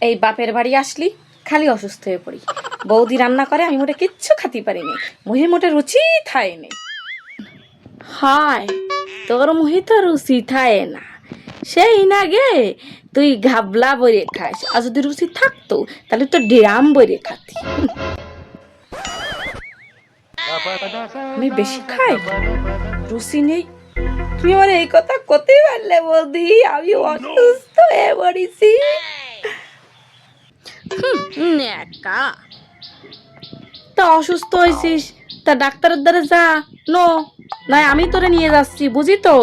এই বাপের বাড়ি আসলি খালি অসুস্থ হয়ে পড়ি। বৌদি রান্না করে আমি মোটে কিচ্ছু খাতি পারিনি, মুহি মোটে রুচি থায় নে। হায় তোর মুহি তো রুচি থায় না, সেই না গে তুই ঘাবলা বইরে খাস, আর যদি রুচি থাকতো তাহলে তো ড্রাম বইরে খাতি। আমি বেশি খাই, রুচি নেই। তুমি আমার এই কথা কোথায় পারলে বৌদি? আমি অসুস্থ হয়ে পড়েছি। নেকা তা অসুস্থ হয়েছিস তা ডাক্তারের দ্বারা যা নো, নয় আমি তোরে নিয়ে যাচ্ছি, বুঝি তো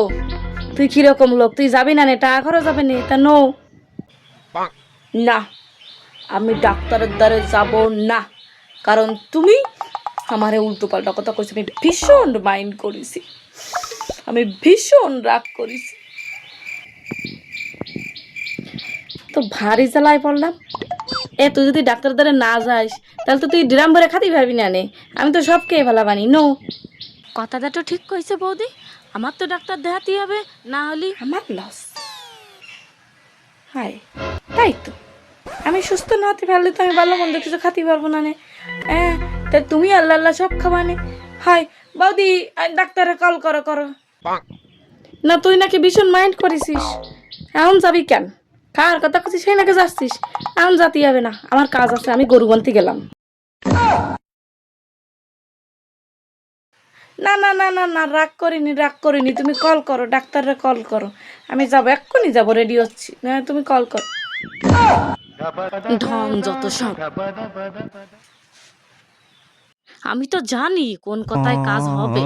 তুই কিরকম লোক, তুই যাবি না, টাকা খরচ যাবে না তা নো। না আমি ডাক্তারের দ্বারে যাব না, কারণ তুমি আমারে উল্টো পাল্টা কথা কইছো। আমি ভীষণ মাইন্ড করেছি, আমি ভীষণ রাগ করেছি, তো ভারী জ্বালায় পড়লাম। তুই যদি ডাক্তার দ্বারা না যাস তাহলে তো তুই ড্রাম ভরে খাতেই পারবি না নে, আমি তো সব খেয়ে ফেলা বানি নো। কথাটা তো ঠিক কইছে বৌদি, আমার তো ডাক্তার দেখাতেই হবে, না হলে আমার লস। হায় তাই তো, আমি সুস্থ না হতে পারলে তো আমি ভালো মন্দ কিছু খাতেই পারবো না নে। তা তুমি আল্লাহ আল্লাহ সব খাবানে। হায় বৌদি ডাক্তারে কল করো করো। না তুই নাকি ভীষণ মাইন্ড করেছিস, এখন যাবি কেন? কার কথা করছিস সেই নাকি যাচ্ছিস? এখন যাতে হবে না, আমার কাজ আছে, আমি গরু বানতে গেলাম। না না না না না, রাগ করিনি রাগ করিনি, তুমি কল করো, ডাক্তাররা কল করো, আমি যাবো, এক্ষুনি যাবো, রেডি হচ্ছি। না তুমি কল করো। ঢং যত সব। আমি তো জানি কোন কথায় কাজ হবে।